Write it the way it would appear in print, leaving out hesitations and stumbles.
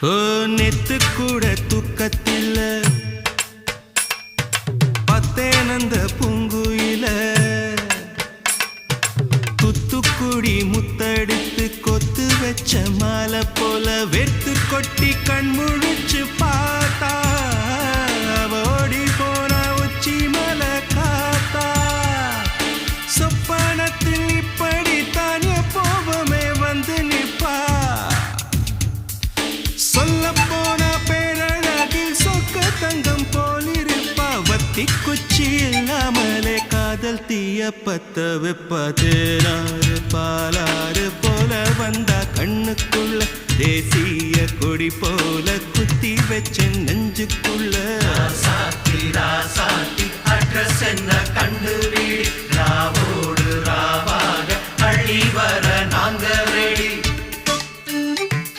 ஓ நெத்து கூட தூக்கத்தில்ல பத்தேனந்த பூங்குயில துத்துக்குடி முத்தடித்து கொத்து வச்ச மாலை போல வெத்து கொட்டி கண் முழிச்சு பார்த்தா ஓடி போன உச்சி மலை காத்தா சொப்பனத்தில் இப்படித்தான் எப்போவுமே வந்து நிப்பா சொல்ல போன பேரழகில் சொக்க தங்கம் போலிருப்பா வத்தி குச்சி இல்லாமலே காதல் தீய பத்த வெப்ப தேனாறு பாலாறு போல வந்தா கண்ணுக்குள்ள தேசிய கொடி போல குத்தி வச்ச நெஞ்சுக்குள்ள ராசாத்தி அட்ரஸ் என்ன கண்டு வீடு ராவோடு ராவாக அள்ளி வர நாங்க